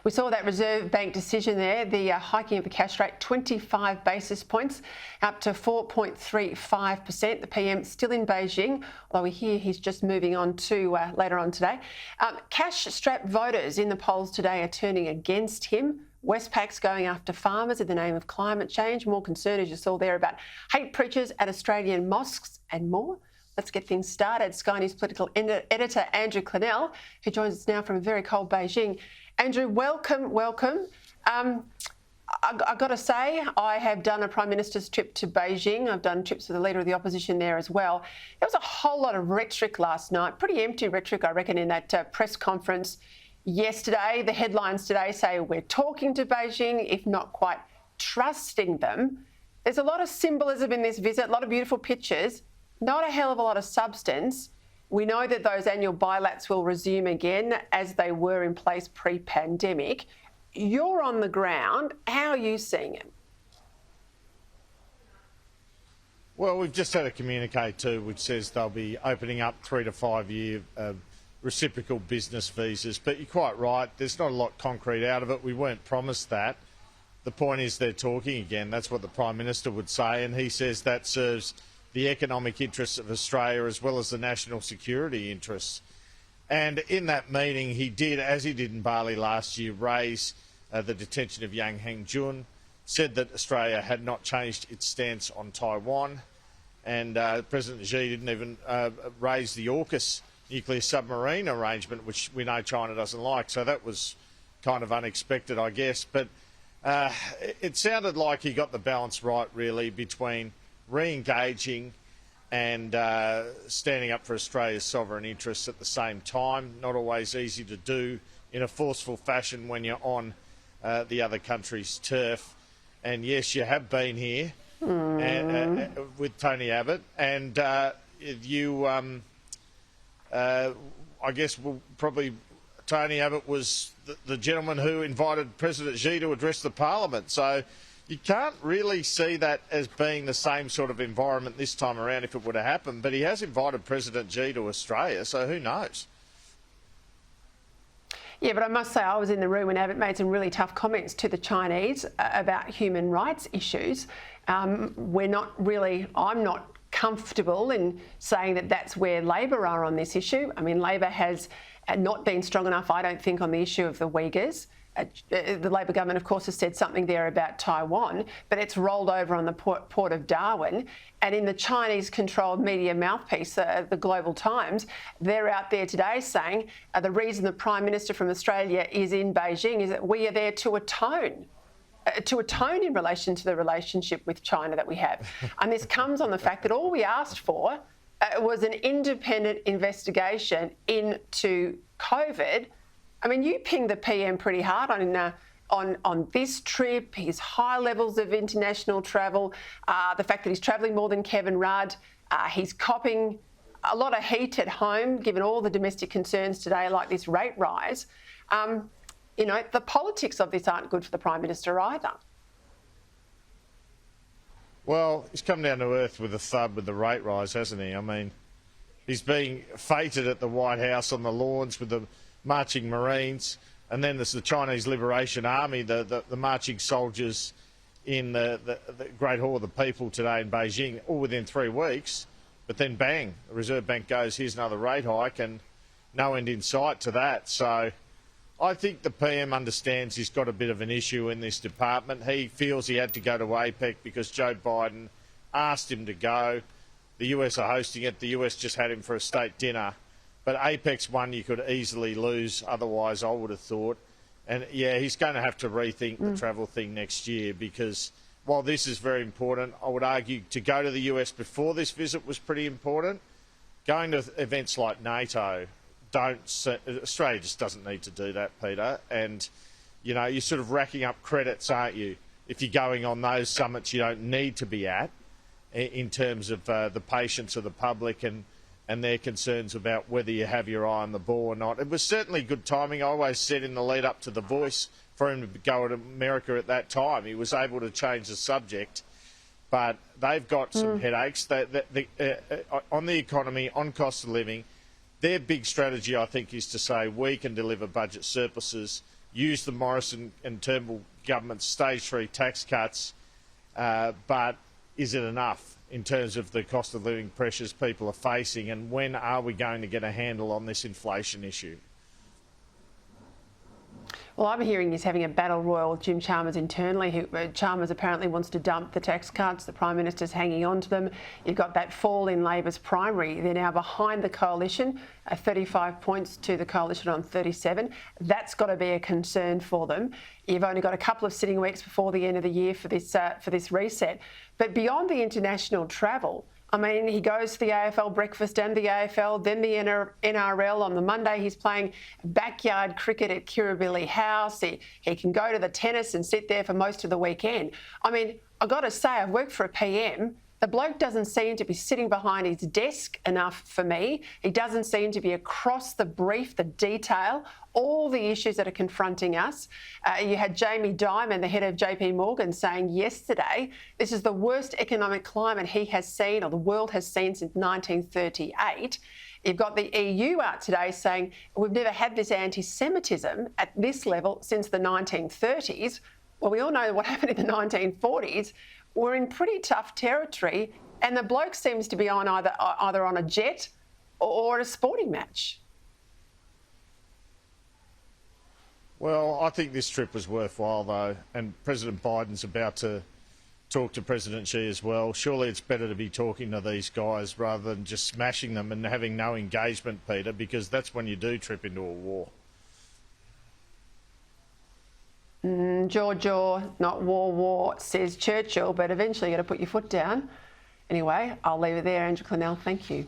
We saw that Reserve Bank decision there, the hiking of the cash rate 25 basis points up to 4.35%. The PM still in Beijing, although we hear he's just moving on to later on today. Cash-strapped voters in the polls today are turning against him. Westpac's going after farmers in the name of climate change. More concern, as you saw there, about hate preachers at Australian mosques and more. Let's get things started. Sky News Political Editor Andrew Clennell, who joins us now from a very cold Beijing. Andrew, welcome. I've got to say, I have done a Prime Minister's trip to Beijing. I've done trips with the Leader of the Opposition there as well. There was a whole lot of rhetoric last night, pretty empty rhetoric, I reckon, in that press conference yesterday. The headlines today say we're talking to Beijing, if not quite trusting them. There's a lot of symbolism in this visit, a lot of beautiful pictures. Not a hell of a lot of substance. We know that those annual bilats will resume again as they were in place pre-pandemic. You're on the ground. How are you seeing it? Well, we've just had a communique too which says they'll be opening up 3 to 5 year reciprocal business visas. But you're quite right, there's not a lot concrete out of it. We weren't promised that. The point is they're talking again. That's what the Prime Minister would say, and he says that serves the economic interests of Australia as well as the national security interests. And in that meeting, he did, as he did in Bali last year, raise the detention of Yang Hengjun, said that Australia had not changed its stance on Taiwan, and President Xi didn't even raise the AUKUS nuclear submarine arrangement, which we know China doesn't like. So that was kind of unexpected, I guess. But it sounded like he got the balance right, really, between re-engaging and standing up for Australia's sovereign interests at the same time. Not always easy to do in a forceful fashion when you're on the other country's turf. And yes, you have been here with Tony Abbott, and I guess Tony Abbott was the gentleman who invited President Xi to address the Parliament. So you can't really see that as being the same sort of environment this time around if it would have happened. But he has invited President Xi to Australia, so who knows? Yeah, but I must say I was in the room when Abbott made some really tough comments to the Chinese about human rights issues. I'm not comfortable in saying that that's where Labor are on this issue. I mean, Labor has not been strong enough, I don't think, on the issue of the Uyghurs. The Labor government, of course, has said something there about Taiwan, but it's rolled over on the port of Darwin. And in the Chinese-controlled media mouthpiece, the Global Times, they're out there today saying the reason the Prime Minister from Australia is in Beijing is that we are there to atone in relation to the relationship with China that we have. And this comes on the fact that all we asked for was an independent investigation into COVID. I mean, you pinged the PM pretty hard on this trip, his high levels of international travel, the fact that he's travelling more than Kevin Rudd. He's copping a lot of heat at home, given all the domestic concerns today, like this rate rise. You know, the politics of this aren't good for the Prime Minister either. Well, he's come down to earth with a thud with the rate rise, hasn't he? I mean, he's being feted at the White House on the lawns with the marching Marines, and then there's the Chinese Liberation Army, the marching soldiers in the Great Hall of the People today in Beijing, all within 3 weeks. But then bang, the Reserve Bank goes, here's another rate hike, and no end in sight to that. So I think the PM understands he's got a bit of an issue in this department. He feels he had to go to APEC because Joe Biden asked him to go. The US are hosting it. The US just had him for a state dinner. But APEC's one you could easily lose otherwise, I would have thought. And, yeah, he's going to have to rethink the travel thing next year, because while this is very important, I would argue to go to the US before this visit was pretty important. Going to events like NATO, Australia just doesn't need to do that, Peter. And, you know, you're sort of racking up credits, aren't you? If you're going on those summits you don't need to be at, in terms of the patience of the public and their concerns about whether you have your eye on the ball or not. It was certainly good timing. I always said in the lead up to The Voice for him to go to America at that time. He was able to change the subject, but they've got some headaches on the economy, on cost of living. Their big strategy, I think, is to say we can deliver budget surpluses use the Morrison and Turnbull government's stage 3 tax cuts, but is it enough in terms of the cost of living pressures people are facing, and when are we going to get a handle on this inflation issue? Well, I'm hearing he's having a battle royal with Jim Chalmers internally. Chalmers apparently wants to dump the tax cuts. The Prime Minister's hanging on to them. You've got that fall in Labor's primary. They're now behind the coalition, 35 points to the coalition on 37. That's got to be a concern for them. You've only got a couple of sitting weeks before the end of the year for this reset. But beyond the international travel, I mean, he goes to the AFL breakfast and the AFL, then the NRL. On the Monday, he's playing backyard cricket at Kirribilli House. He can go to the tennis and sit there for most of the weekend. I mean, I've got to say, I've worked for a PM. The bloke doesn't seem to be sitting behind his desk enough for me. He doesn't seem to be across the brief, the detail, all the issues that are confronting us. You had Jamie Dimon, the head of JP Morgan, saying yesterday, this is the worst economic climate he has seen, or the world has seen, since 1938. You've got the EU out today saying we've never had this anti-Semitism at this level since the 1930s. Well, we all know what happened in the 1940s. We're in pretty tough territory, and the bloke seems to be on either on a jet or at a sporting match. Well, I think this trip was worthwhile, though, and President Biden's about to talk to President Xi as well. Surely it's better to be talking to these guys rather than just smashing them and having no engagement, Peter, because that's when you do trip into a war. Jaw, not war, says Churchill, but eventually you've got to put your foot down. Anyway, I'll leave it there. Andrew Clennell, thank you.